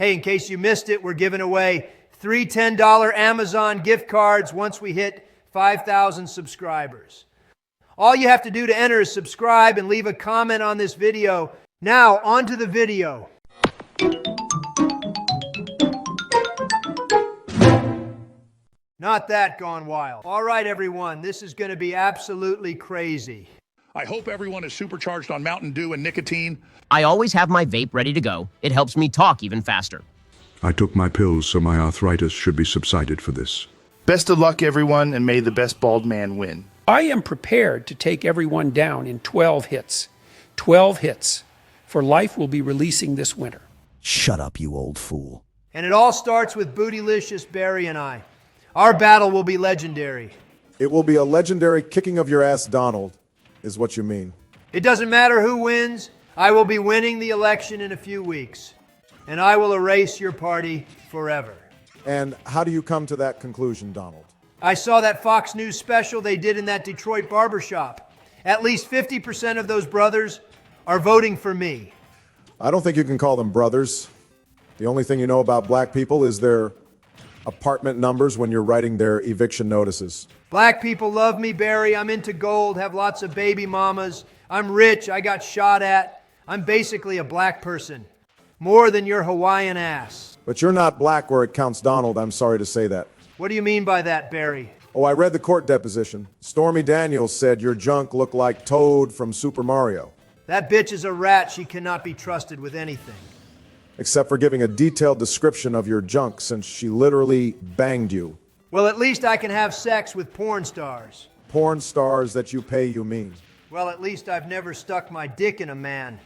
Hey, in case you missed it, we're giving away 3 $10 Amazon gift cards once we hit 5,000 subscribers. All you have to do to enter is subscribe and leave a comment on this video. Now, on to the video. Not that gone wild. All right, everyone, this is going to be absolutely crazy. I hope everyone is supercharged on Mountain Dew and nicotine. I always have my vape ready to go. It helps me talk even faster. I took my pills, so my arthritis should be subsided for this. Best of luck, everyone, and may the best bald man win. I am prepared to take everyone down in 12 hits. 12 hits. For Life will be releasing this winter. Shut up, you old fool. And it all starts with Bootylicious Barry and I. Our battle will be legendary. It will be a legendary kicking of your ass, Donald, is what you mean. It doesn't matter who wins. I will be winning the election in a few weeks. And I will erase your party forever. And how do you come to that conclusion, Donald? I saw that Fox News special they did in that Detroit barbershop. At least 50% of those brothers are voting for me. I don't think you can call them brothers. The only thing you know about black people is their apartment numbers when you're writing their eviction notices. Black people love me, Barry. I'm into gold, have lots of baby mamas. I'm rich, I got shot at. I'm basically a black person. More than your Hawaiian ass. But you're not black where it counts, Donald. I'm sorry to say that. What do you mean by that, Barry? Oh, I read the court deposition. Stormy Daniels said your junk looked like Toad from Super Mario. That bitch is a rat. She cannot be trusted with anything. Except for giving a detailed description of your junk, since she literally banged you. Well, at least I can have sex with porn stars. Porn stars that you pay, you mean? Well, at least I've never stuck my dick in a man.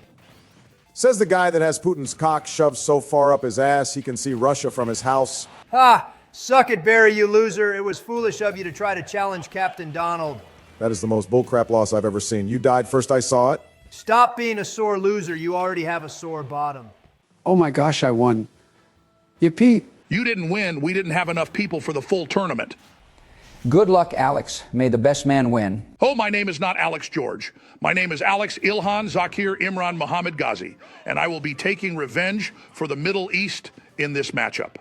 Says the guy that has Putin's cock shoved so far up his ass he can see Russia from his house. Ha! Suck it, Barry, you loser. It was foolish of you to try to challenge Captain Donald. That is the most bullcrap loss I've ever seen. You died first I saw it. Stop being a sore loser. You already have a sore bottom. Oh my gosh, I won. Yippee. You didn't win. We didn't have enough people for the full tournament. Good luck, Alex. May the best man win. Oh, my name is not Alex George. My name is Alex Ilhan Zakir Imran Muhammad Ghazi, and I will be taking revenge for the Middle East in this matchup.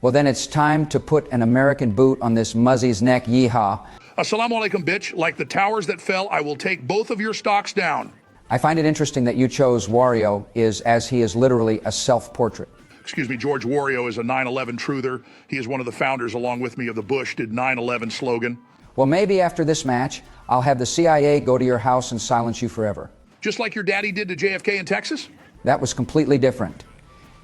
Well, then it's time to put an American boot on this muzzy's neck. Yeehaw. Assalamu alaikum, bitch. Like the towers that fell, I will take both of your stocks down. I find it interesting that you chose Wario, as he is literally a self-portrait. Excuse me, George Wario is a 9/11 truther. He is one of the founders, along with me, of the Bush did 9/11 slogan. Well, maybe after this match, I'll have the CIA go to your house and silence you forever. Just like your daddy did to JFK in Texas? That was completely different.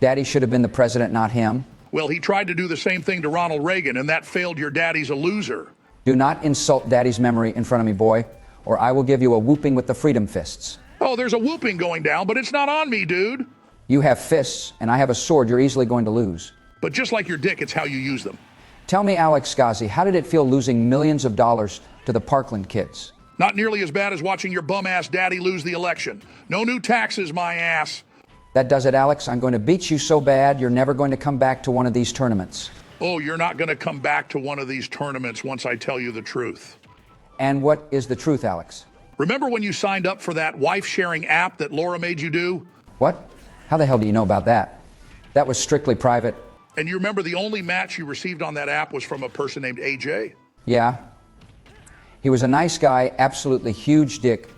Daddy should have been the president, not him. Well, he tried to do the same thing to Ronald Reagan, and that failed. Your daddy's a loser. Do not insult Daddy's memory in front of me, boy, or I will give you a whooping with the freedom fists. Oh, there's a whooping going down, but it's not on me, dude. You have fists, and I have a sword. You're easily going to lose. But just like your dick, it's how you use them. Tell me, Alex Ghazi, how did it feel losing millions of dollars to the Parkland kids? Not nearly as bad as watching your bum-ass daddy lose the election. No new taxes, my ass. That does it, Alex. I'm going to beat you so bad, you're never going to come back to one of these tournaments. Oh, you're not going to come back to one of these tournaments once I tell you the truth. And what is the truth, Alex? Remember when you signed up for that wife-sharing app that Laura made you do? What? How the hell do you know about that? That was strictly private. And you remember the only match you received on that app was from a person named AJ? Yeah. He was a nice guy, absolutely huge dick,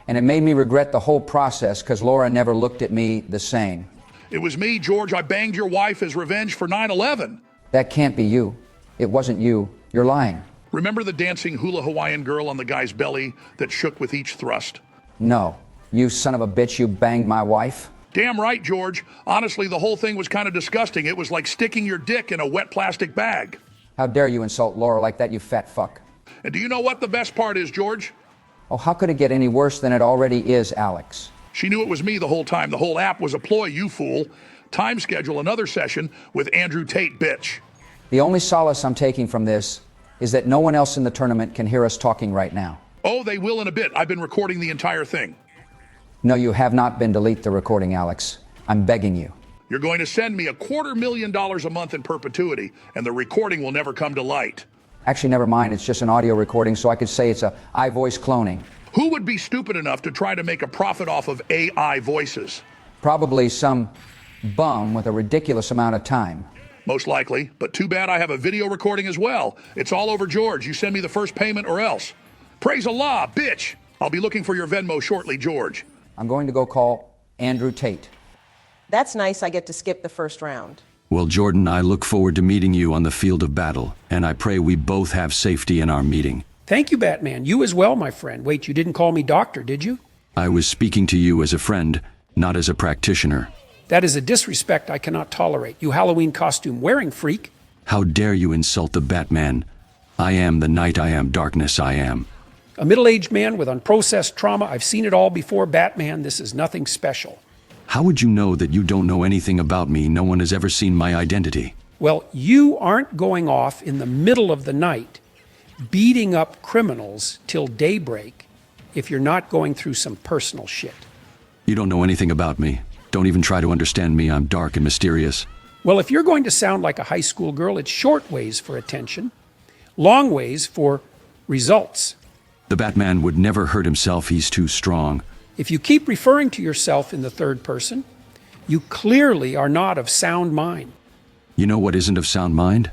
and it made me regret the whole process because Laura never looked at me the same. It was me, George. I banged your wife as revenge for 9/11. That can't be you. It wasn't you. You're lying. Remember the dancing hula Hawaiian girl on the guy's belly that shook with each thrust? No. You son of a bitch, you banged my wife? Damn right, George. Honestly, the whole thing was kind of disgusting. It was like sticking your dick in a wet plastic bag. How dare you insult Laura like that, you fat fuck? And do you know what the best part is, George? Oh, how could it get any worse than it already is, Alex? She knew it was me the whole time. The whole app was a ploy, you fool. Time schedule another session with Andrew Tate, bitch. The only solace I'm taking from this is that no one else in the tournament can hear us talking right now. Oh, they will in a bit. I've been recording the entire thing. No, you have not been. Delete the recording, Alex. I'm begging you. You're going to send me $250,000 a month in perpetuity, and the recording will never come to light. Actually, never mind. It's just an audio recording, so I could say it's a iVoice cloning. Who would be stupid enough to try to make a profit off of AI voices? Probably some bum with a ridiculous amount of time. Most likely, but too bad I have a video recording as well. It's all over George. You send me the first payment or else. Praise Allah, bitch. I'll be looking for your Venmo shortly, George. I'm going to go call Andrew Tate. That's nice. I get to skip the first round. Well, Jordan, I look forward to meeting you on the field of battle, and I pray we both have safety in our meeting. Thank you, Batman. You as well, my friend. Wait, you didn't call me doctor, did you? I was speaking to you as a friend, not as a practitioner. That is a disrespect I cannot tolerate. You Halloween costume wearing freak. How dare you insult the Batman? I am the night, I am darkness, I am. A middle-aged man with unprocessed trauma. I've seen it all before, Batman. This is nothing special. How would you know that you don't know anything about me? No one has ever seen my identity. Well, you aren't going off in the middle of the night beating up criminals till daybreak if you're not going through some personal shit. You don't know anything about me. Don't even try to understand me. I'm dark and mysterious. Well, if you're going to sound like a high school girl, it's short ways for attention, long ways for results. The Batman would never hurt himself. He's too strong. If you keep referring to yourself in the third person, you clearly are not of sound mind. You know what isn't of sound mind?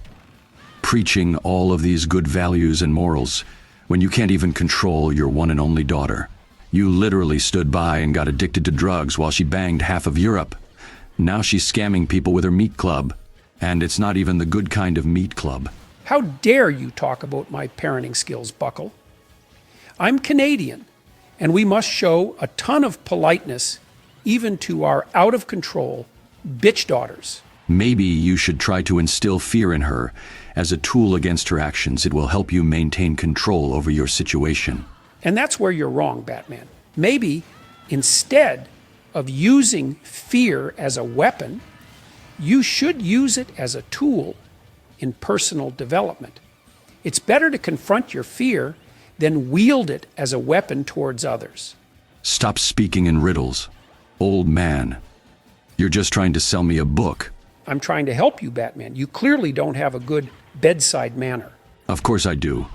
Preaching all of these good values and morals when you can't even control your one and only daughter. You literally stood by and got addicted to drugs while she banged half of Europe. Now she's scamming people with her meat club. And it's not even the good kind of meat club. How dare you talk about my parenting skills, Buckle? I'm Canadian, and we must show a ton of politeness even to our out-of-control bitch daughters. Maybe you should try to instill fear in her. As a tool against her actions, it will help you maintain control over your situation. And that's where you're wrong, Batman. Maybe instead of using fear as a weapon, you should use it as a tool in personal development. It's better to confront your fear than wield it as a weapon towards others. Stop speaking in riddles. Old man. You're just trying to sell me a book. I'm trying to help you, Batman. You clearly don't have a good bedside manner. Of course I do.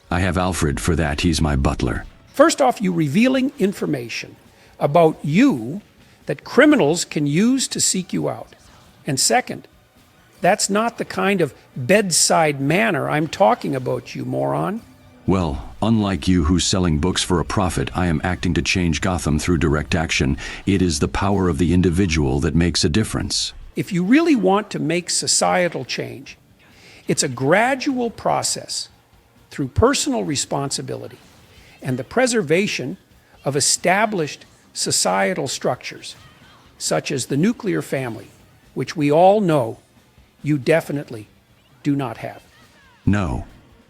I have Alfred for that. He's my butler. First off, you revealing information about you that criminals can use to seek you out. And second, that's not the kind of bedside manner I'm talking about, you moron. Well, unlike you who's selling books for a profit, I am acting to change Gotham through direct action. It is the power of the individual that makes a difference. If you really want to make societal change, it's a gradual process through personal responsibility and the preservation of established societal structures, such as the nuclear family, which we all know you definitely do not have. No,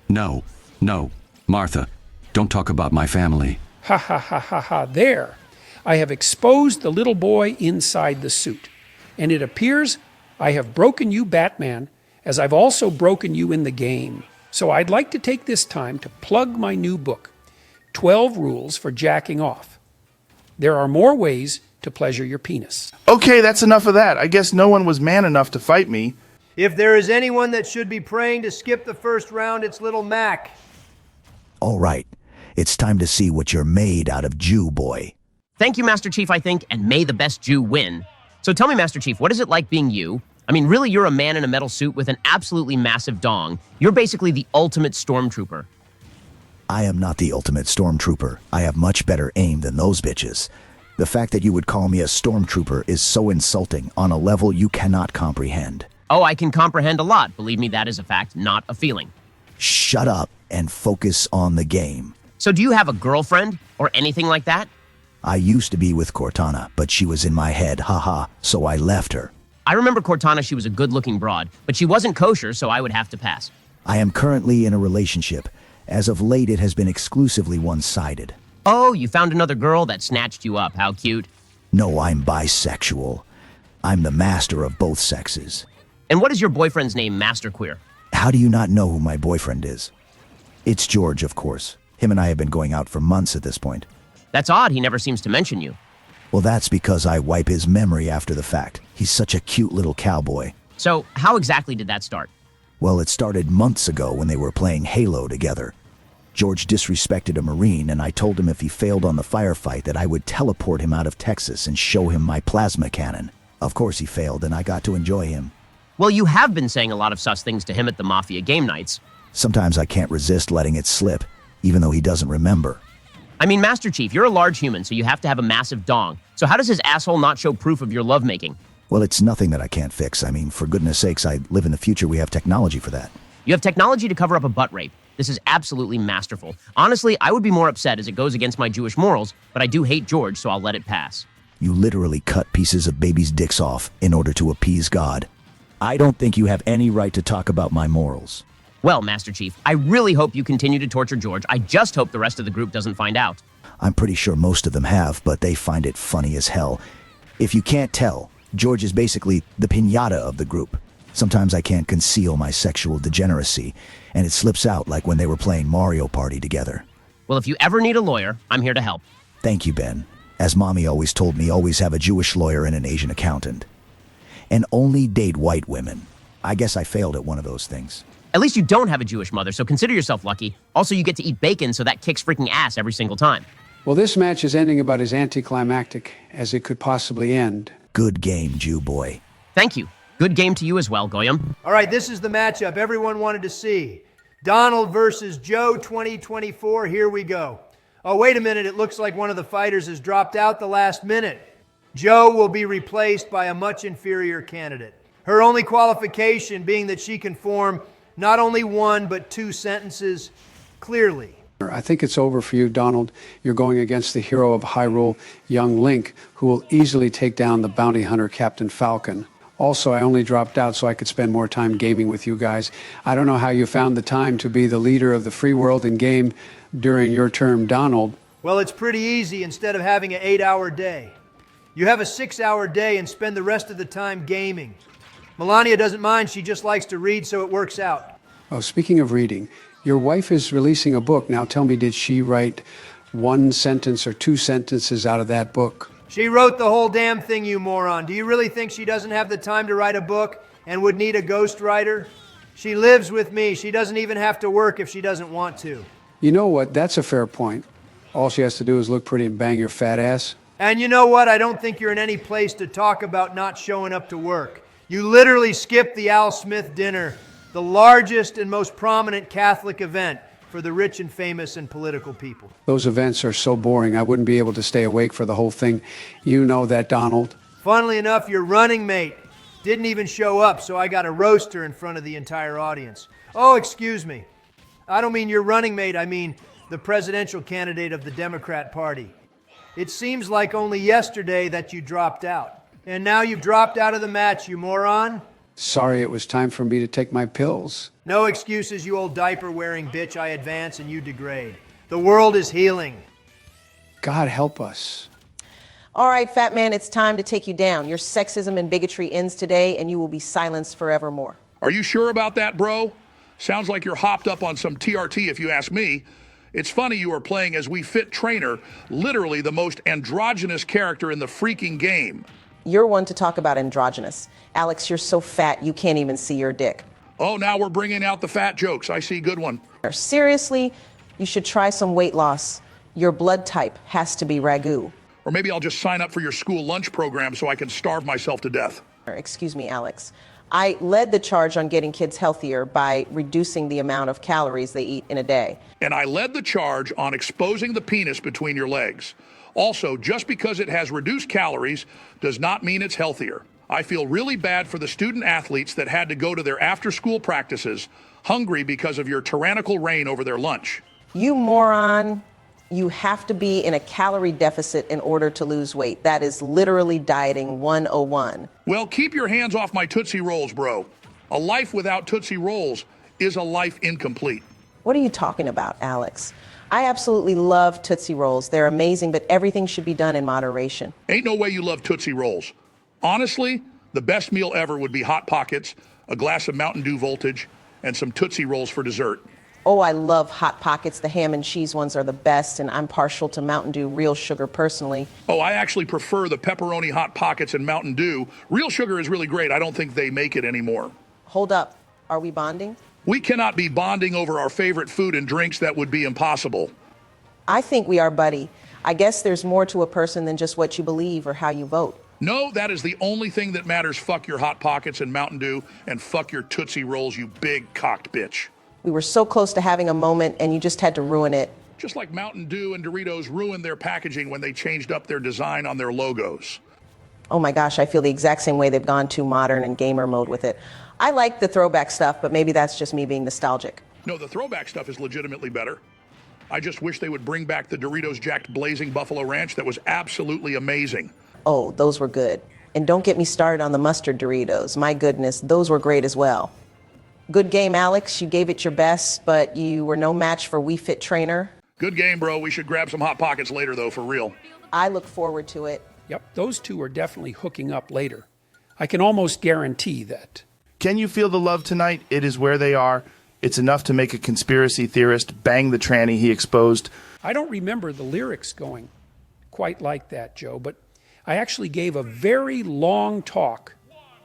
no, no. Martha, don't talk about my family. Ha ha ha ha ha, there. I have exposed the little boy inside the suit, and it appears I have broken you, Batman, as I've also broken you in the game. So I'd like to take this time to plug my new book, 12 Rules for Jacking Off. There are more ways to pleasure your penis. Okay, that's enough of that. I guess no one was man enough to fight me. If there is anyone that should be praying to skip the first round, it's little Mac. All right, it's time to see what you're made out of, Jew boy. Thank you, Master Chief, I think, and may the best Jew win. So tell me, Master Chief, what is it like being you? I mean, really, you're a man in a metal suit with an absolutely massive dong. You're basically the ultimate stormtrooper. I am not the ultimate stormtrooper. I have much better aim than those bitches. The fact that you would call me a stormtrooper is so insulting on a level you cannot comprehend. Oh, I can comprehend a lot. Believe me, that is a fact, not a feeling. Shut up and focus on the game. So do you have a girlfriend or anything like that? I used to be with Cortana, but she was in my head, haha, so I left her. I remember Cortana, she was a good-looking broad, but she wasn't kosher, so I would have to pass. I am currently in a relationship. As of late, it has been exclusively one-sided. Oh, you found another girl that snatched you up. How cute. No, I'm bisexual. I'm the master of both sexes. And what is your boyfriend's name, Master Queer? How do you not know who my boyfriend is? It's George, of course. Him and I have been going out for months at this point. That's odd, he never seems to mention you. Well, that's because I wipe his memory after the fact. He's such a cute little cowboy. So, how exactly did that start? Well, it started months ago when they were playing Halo together. George disrespected a Marine, and I told him if he failed on the firefight that I would teleport him out of Texas and show him my plasma cannon. Of course he failed, and I got to enjoy him. Well, you have been saying a lot of sus things to him at the Mafia game nights. Sometimes I can't resist letting it slip, even though he doesn't remember. I mean, Master Chief, you're a large human, so you have to have a massive dong. So how does his asshole not show proof of your lovemaking? Well, it's nothing that I can't fix. I mean, for goodness sakes, I live in the future. We have technology for that. You have technology to cover up a butt rape. This is absolutely masterful. Honestly, I would be more upset as it goes against my Jewish morals, but I do hate George, so I'll let it pass. You literally cut pieces of babies' dicks off in order to appease God. I don't think you have any right to talk about my morals. Well, Master Chief, I really hope you continue to torture George. I just hope the rest of the group doesn't find out. I'm pretty sure most of them have, but they find it funny as hell. If you can't tell, George is basically the piñata of the group. Sometimes I can't conceal my sexual degeneracy, and it slips out like when they were playing Mario Party together. Well, if you ever need a lawyer, I'm here to help. Thank you, Ben. As Mommy always told me, always have a Jewish lawyer and an Asian accountant. And only date white women. I guess I failed at one of those things. At least you don't have a Jewish mother, so consider yourself lucky. Also, you get to eat bacon, so that kicks freaking ass every single time. Well, this match is ending about as anticlimactic as it could possibly end. Good game, Jew boy. Thank you. Good game to you as well, Goyam. All right, this is the matchup everyone wanted to see. Donald versus Joe 2024. Here we go. Oh, wait a minute. It looks like one of the fighters has dropped out the last minute. Joe will be replaced by a much inferior candidate. Her only qualification being that she can form not only one, but two sentences clearly. I think it's over for you, Donald. You're going against the hero of Hyrule, young Link, who will easily take down the bounty hunter, Captain Falcon. Also, I only dropped out so I could spend more time gaming with you guys. I don't know how you found the time to be the leader of the free world in game during your term, Donald. Well, it's pretty easy instead of having an 8-hour day. You have a 6-hour day and spend the rest of the time gaming. Melania doesn't mind. She just likes to read, so it works out. Oh, speaking of reading, your wife is releasing a book. Now tell me, did she write one sentence or two sentences out of that book? She wrote the whole damn thing, you moron. Do you really think she doesn't have the time to write a book and would need a ghostwriter? She lives with me. She doesn't even have to work if she doesn't want to. You know what? That's a fair point. All she has to do is look pretty and bang your fat ass. And you know what? I don't think you're in any place to talk about not showing up to work. You literally skipped the Al Smith dinner, the largest and most prominent Catholic event for the rich and famous and political people. Those events are so boring, I wouldn't be able to stay awake for the whole thing. You know that, Donald. Funnily enough, your running mate didn't even show up, so I got a roaster in front of the entire audience. Oh, excuse me. I don't mean your running mate, I mean the presidential candidate of the Democrat Party. It seems like only yesterday that you dropped out. And now you've dropped out of the match, you moron. Sorry, it was time for me to take my pills. No excuses, you old diaper-wearing bitch. I advance and you degrade. The world is healing. God help us. All right, fat man, it's time to take you down. Your sexism and bigotry ends today, and you will be silenced forevermore. Are you sure about that, bro? Sounds like you're hopped up on some TRT if you ask me. It's funny you are playing as We Fit Trainer, literally the most androgynous character in the freaking game. You're one to talk about androgynous. Alex, you're so fat you can't even see your dick. Oh, now we're bringing out the fat jokes. I see, good one. Seriously, you should try some weight loss. Your blood type has to be ragu. Or maybe I'll just sign up for your school lunch program so I can starve myself to death. Excuse me, Alex. I led the charge on getting kids healthier by reducing the amount of calories they eat in a day. And I led the charge on exposing the penis between your legs. Also, just because it has reduced calories does not mean it's healthier. I feel really bad for the student athletes that had to go to their after-school practices hungry because of your tyrannical reign over their lunch. You moron. You have to be in a calorie deficit in order to lose weight. That is literally dieting 101. Well, keep your hands off my Tootsie Rolls, bro. A life without Tootsie Rolls is a life incomplete. What are you talking about, Alex? I absolutely love Tootsie Rolls. They're amazing, but everything should be done in moderation. Ain't no way you love Tootsie Rolls. Honestly, the best meal ever would be Hot Pockets, a glass of Mountain Dew Voltage, and some Tootsie Rolls for dessert. Oh, I love Hot Pockets. The ham and cheese ones are the best, and I'm partial to Mountain Dew Real Sugar personally. Oh, I actually prefer the pepperoni Hot Pockets and Mountain Dew. Real Sugar is really great. I don't think they make it anymore. Hold up. Are we bonding? We cannot be bonding over our favorite food and drinks. That would be impossible. I think we are, buddy. I guess there's more to a person than just what you believe or how you vote. No, that is the only thing that matters. Fuck your Hot Pockets and Mountain Dew, and fuck your Tootsie Rolls, you big cocked bitch. We were so close to having a moment, and you just had to ruin it. Just like Mountain Dew and Doritos ruined their packaging when they changed up their design on their logos. Oh my gosh, I feel the exact same way. They've gone too modern and gamer mode with it. I like the throwback stuff, but maybe that's just me being nostalgic. No, the throwback stuff is legitimately better. I just wish they would bring back the Doritos Jacked Blazing Buffalo Ranch. That was absolutely amazing. Oh, those were good. And don't get me started on the mustard Doritos. My goodness, those were great as well. Good game, Alex. You gave it your best, but you were no match for Wii Fit Trainer. Good game, bro. We should grab some Hot Pockets later, though, for real. I look forward to it. Yep, those two are definitely hooking up later. I can almost guarantee that. Can you feel the love tonight? It is where they are. It's enough to make a conspiracy theorist bang the tranny he exposed. I don't remember the lyrics going quite like that, Joe, but I actually gave a very long talk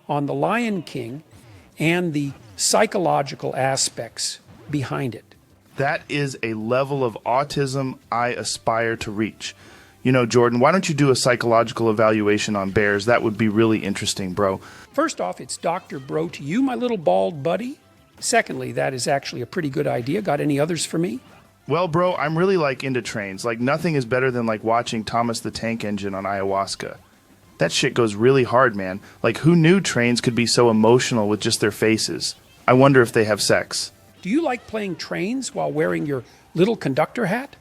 on The Lion King and the psychological aspects behind it. That is a level of autism I aspire to reach. You know, Jordan, why don't you do a psychological evaluation on bears? That would be really interesting, bro. First off, it's Dr. Bro to you, my little bald buddy. Secondly, that is actually a pretty good idea. Got any others for me? Well, bro, I'm really into trains. Nothing is better than watching Thomas the Tank Engine on ayahuasca. That shit goes really hard, man. Who knew trains could be so emotional with just their faces? I wonder if they have sex. Do you like playing trains while wearing your little conductor hat?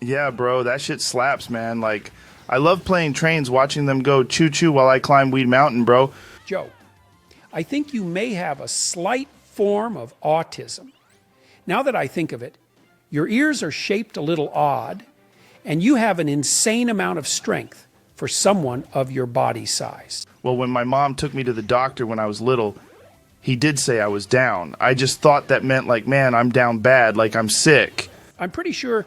Yeah, bro, that shit slaps, man. I love playing trains, watching them go choo-choo while I climb Weed Mountain, bro. Joe, I think you may have a slight form of autism. Now that I think of it, your ears are shaped a little odd, and you have an insane amount of strength for someone of your body size. Well, when my mom took me to the doctor when I was little, he did say I was down. I just thought that meant man, I'm down bad, I'm sick. I'm pretty sure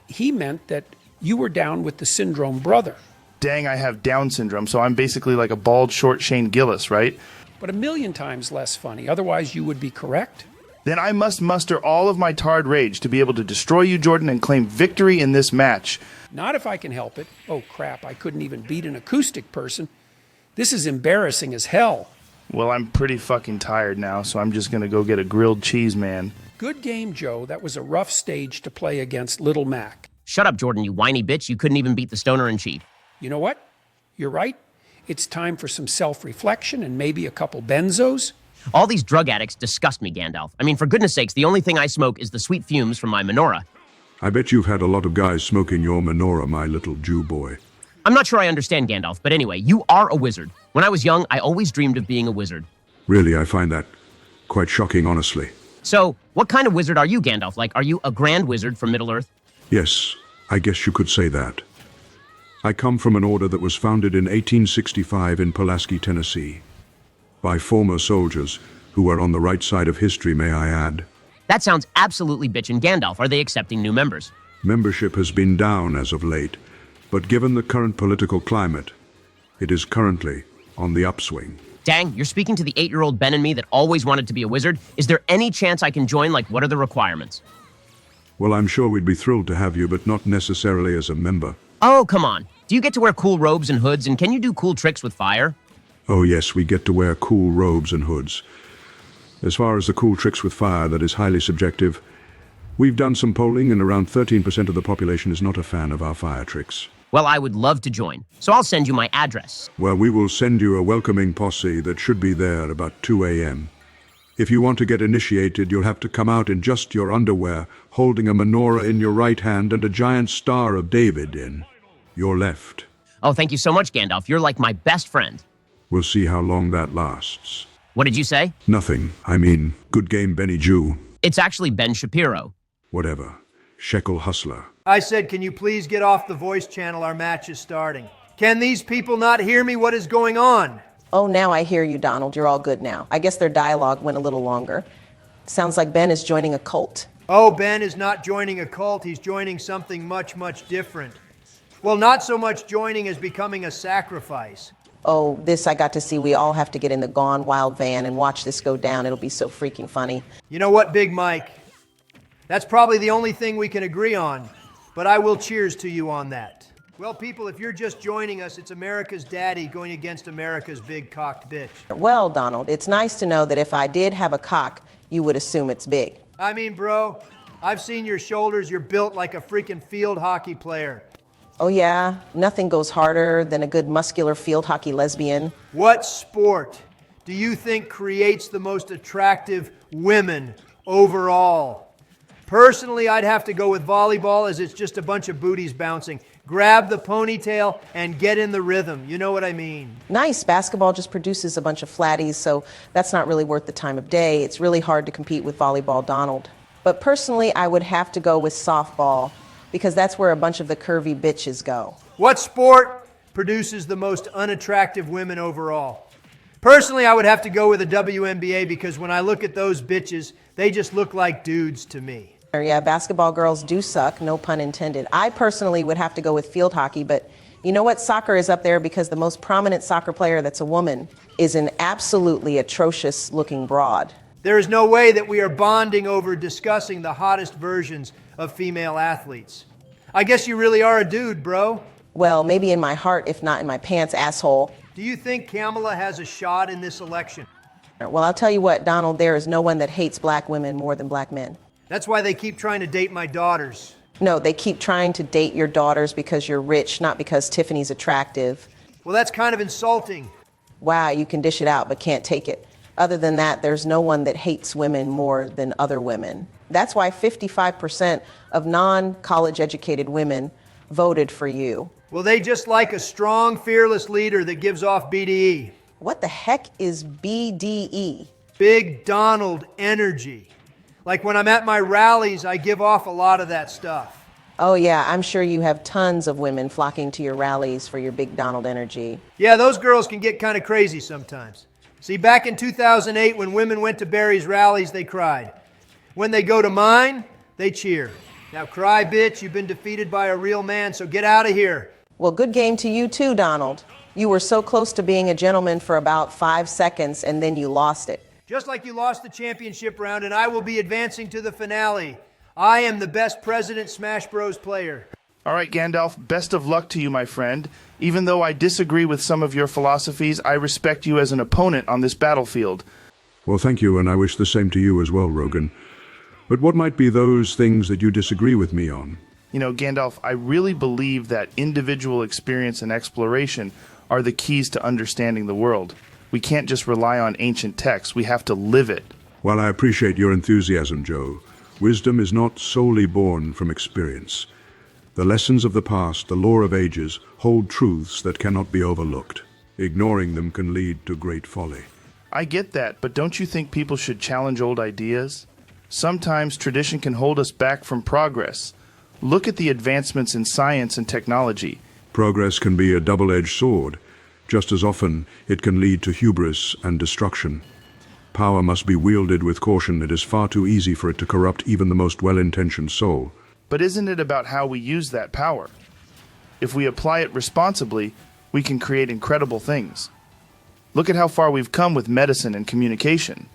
he meant that you were down with the syndrome brother. Dang, I have Down syndrome, so I'm basically a bald, short Shane Gillis, right? But 1,000,000 times less funny. Otherwise, you would be correct. Then I must muster all of my tarred rage to be able to destroy you, Jordan, and claim victory in this match. Not if I can help it. Oh, crap, I couldn't even beat an acoustic person. This is embarrassing as hell. Well, I'm pretty fucking tired now, so I'm just gonna go get a grilled cheese, man. Good game, Joe. That was a rough stage to play against Little Mac. Shut up, Jordan, you whiny bitch. You couldn't even beat the stoner in chief. You know what? You're right. It's time for some self-reflection and maybe a couple benzos. All these drug addicts disgust me, Gandalf. I mean, for goodness sakes, the only thing I smoke is the sweet fumes from my menorah. I bet you've had a lot of guys smoking your menorah, my little Jew boy. I'm not sure I understand, Gandalf, but anyway, you are a wizard. When I was young, I always dreamed of being a wizard. Really, I find that quite shocking, honestly. So, what kind of wizard are you, Gandalf? Are you a grand wizard from Middle-earth? Yes, I guess you could say that. I come from an order that was founded in 1865 in Pulaski, Tennessee, by former soldiers who were on the right side of history, may I add. That sounds absolutely bitchin', Gandalf. Are they accepting new members? Membership has been down as of late, but given the current political climate, it is currently on the upswing. Dang, you're speaking to the 8-year-old Ben and me that always wanted to be a wizard. Is there any chance I can join? What are the requirements? Well, I'm sure we'd be thrilled to have you, but not necessarily as a member. Oh, come on. Do you get to wear cool robes and hoods, and can you do cool tricks with fire? Oh yes, we get to wear cool robes and hoods. As far as the cool tricks with fire, that is highly subjective. We've done some polling, and around 13% of the population is not a fan of our fire tricks. Well, I would love to join, so I'll send you my address. Well, we will send you a welcoming posse that should be there about 2 a.m. If you want to get initiated, you'll have to come out in just your underwear, holding a menorah in your right hand and a giant Star of David in your left. Oh, thank you so much, Gandalf. You're like my best friend. We'll see how long that lasts. What did you say? Nothing. I mean, good game, Benny Jew. It's actually Ben Shapiro. Whatever. Shekel Hustler. I said, can you please get off the voice channel? Our match is starting. Can these people not hear me? What is going on? Oh, now I hear you, Donald. You're all good now. I guess their dialogue went a little longer. Sounds like Ben is joining a cult. Oh, Ben is not joining a cult. He's joining something much, much different. Well, not so much joining as becoming a sacrifice. Oh, this I got to see. We all have to get in the Gone Wild van and watch this go down. It'll be so freaking funny. You know what, Big Mike? That's probably the only thing we can agree on, but I will cheers to you on that. Well, people, if you're just joining us, it's America's daddy going against America's big cocked bitch. Well, Donald, it's nice to know that if I did have a cock, you would assume it's big. I mean, bro, I've seen your shoulders. You're built like a freaking field hockey player. Oh, yeah? Nothing goes harder than a good muscular field hockey lesbian. What sport do you think creates the most attractive women overall? Personally, I'd have to go with volleyball, as it's just a bunch of booties bouncing. Grab the ponytail and get in the rhythm. You know what I mean? Nice. Basketball just produces a bunch of flatties, so that's not really worth the time of day. It's really hard to compete with volleyball, Donald. But personally, I would have to go with softball, because that's where a bunch of the curvy bitches go. What sport produces the most unattractive women overall? Personally, I would have to go with the WNBA, because when I look at those bitches, they just look like dudes to me. Yeah, basketball girls do suck, no pun intended. I personally would have to go with field hockey, but you know what? Soccer is up there because the most prominent soccer player that's a woman is an absolutely atrocious looking broad. There is no way that we are bonding over discussing the hottest versions of female athletes. I guess you really are a dude, bro. Well, maybe in my heart, if not in my pants, asshole. Do you think Kamala has a shot in this election? Well, I'll tell you what, Donald, there is no one that hates black women more than black men. That's why they keep trying to date my daughters. No, they keep trying to date your daughters because you're rich, not because Tiffany's attractive. Well, that's kind of insulting. Wow, you can dish it out but can't take it. Other than that, there's no one that hates women more than other women. That's why 55% of non-college educated women voted for you. Well, they just like a strong, fearless leader that gives off BDE. What the heck is BDE? Big Donald energy. Like when I'm at my rallies, I give off a lot of that stuff. Oh yeah, I'm sure you have tons of women flocking to your rallies for your Big Donald energy. Yeah, those girls can get kind of crazy sometimes. See, back in 2008, when women went to Barry's rallies, they cried. When they go to mine, they cheer. Now cry, bitch, you've been defeated by a real man, so get out of here. Well, good game to you too, Donald. You were so close to being a gentleman for about 5 seconds, and then you lost it. Just like you lost the championship round, and I will be advancing to the finale. I am the best President Smash Bros. Player. All right, Gandalf, best of luck to you, my friend. Even though I disagree with some of your philosophies, I respect you as an opponent on this battlefield. Well, thank you, and I wish the same to you as well, Rogan. But what might be those things that you disagree with me on? You know, Gandalf, I really believe that individual experience and exploration are the keys to understanding the world. We can't just rely on ancient texts. We have to live it. While I appreciate your enthusiasm, Joe, wisdom is not solely born from experience. The lessons of the past, the lore of ages, hold truths that cannot be overlooked. Ignoring them can lead to great folly. I get that, but don't you think people should challenge old ideas? Sometimes tradition can hold us back from progress. Look at the advancements in science and technology. Progress can be a double-edged sword. Just as often, it can lead to hubris and destruction. Power must be wielded with caution. It is far too easy for it to corrupt even the most well-intentioned soul. But isn't it about how we use that power? If we apply it responsibly, we can create incredible things. Look at how far we've come with medicine and communication.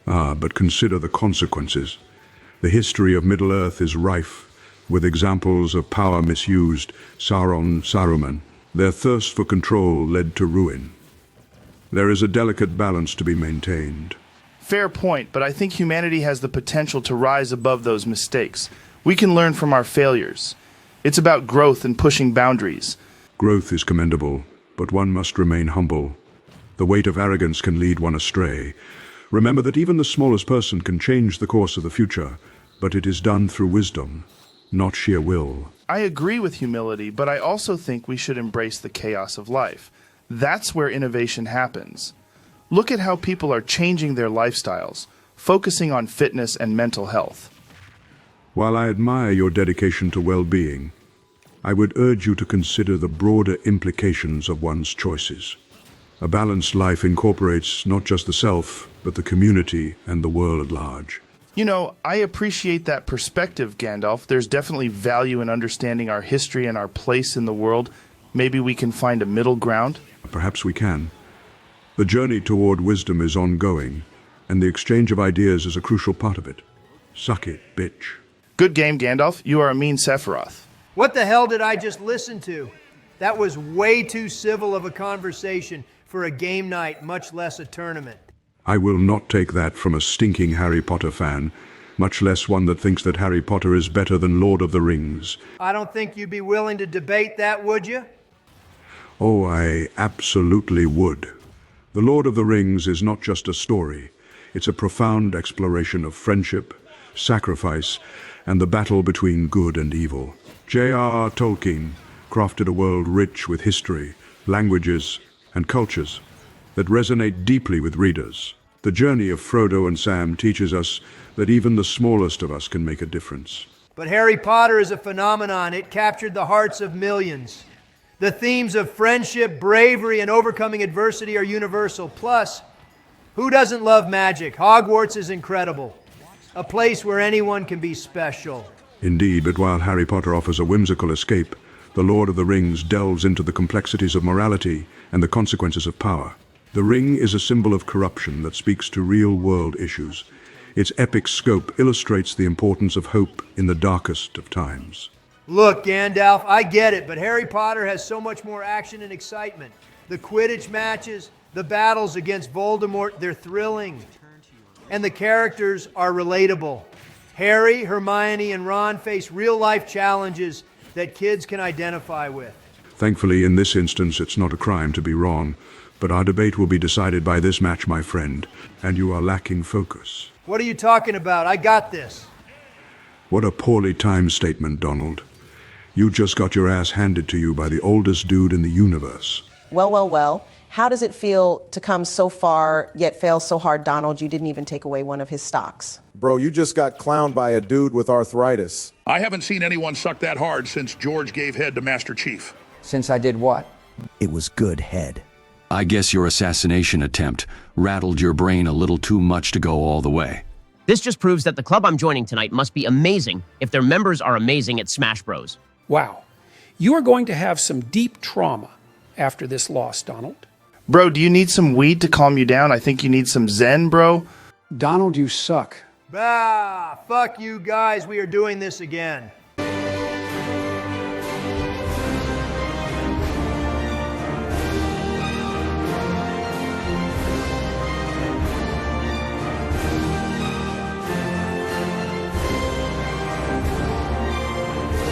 But consider the consequences. The history of Middle-earth is rife with examples of power misused. Sauron, Saruman. Their thirst for control led to ruin. There is a delicate balance to be maintained. Fair point, but I think humanity has the potential to rise above those mistakes. We can learn from our failures. It's about growth and pushing boundaries. Growth is commendable, but one must remain humble. The weight of arrogance can lead one astray. Remember that even the smallest person can change the course of the future, but it is done through wisdom, not sheer will. I agree with humility, but I also think we should embrace the chaos of life. That's where innovation happens. Look at how people are changing their lifestyles, focusing on fitness and mental health. While I admire your dedication to well-being, I would urge you to consider the broader implications of one's choices. A balanced life incorporates not just the self, but the community and the world at large. You know, I appreciate that perspective, Gandalf. There's definitely value in understanding our history and our place in the world. Maybe we can find a middle ground. Perhaps we can. The journey toward wisdom is ongoing, and the exchange of ideas is a crucial part of it. Suck it, bitch. Good game, Gandalf. You are a mean Sephiroth. What the hell did I just listen to? That was way too civil of a conversation for a game night, much less a tournament. I will not take that from a stinking Harry Potter fan, much less one that thinks that Harry Potter is better than Lord of the Rings. I don't think you'd be willing to debate that, would you? Oh, I absolutely would. The Lord of the Rings is not just a story. It's a profound exploration of friendship, sacrifice, and the battle between good and evil. J.R.R. Tolkien crafted a world rich with history, languages, and cultures that resonate deeply with readers. The journey of Frodo and Sam teaches us that even the smallest of us can make a difference. But Harry Potter is a phenomenon. It captured the hearts of millions. The themes of friendship, bravery, and overcoming adversity are universal. Plus, who doesn't love magic? Hogwarts is incredible. A place where anyone can be special. Indeed, but while Harry Potter offers a whimsical escape, The Lord of the Rings delves into the complexities of morality and the consequences of power. The ring is a symbol of corruption that speaks to real-world issues. Its epic scope illustrates the importance of hope in the darkest of times. Look, Gandalf, I get it, but Harry Potter has so much more action and excitement. The Quidditch matches, the battles against Voldemort, they're thrilling. And the characters are relatable. Harry, Hermione, and Ron face real-life challenges that kids can identify with. Thankfully, in this instance, it's not a crime to be wrong, but our debate will be decided by this match, my friend, and you are lacking focus. What are you talking about? I got this. What a poorly timed statement, Donald. You just got your ass handed to you by the oldest dude in the universe. Well. How does it feel to come so far, yet fail so hard, Donald, you didn't even take away one of his stocks? Bro, you just got clowned by a dude with arthritis. I haven't seen anyone suck that hard since George gave head to Master Chief. Since I did what? It was good head. I guess your assassination attempt rattled your brain a little too much to go all the way. This just proves that the club I'm joining tonight must be amazing if their members are amazing at Smash Bros. Wow. You are going to have some deep trauma after this loss, Donald. Bro, do you need some weed to calm you down? I think you need some Zen, bro. Donald, you suck. Fuck you guys, we are doing this again.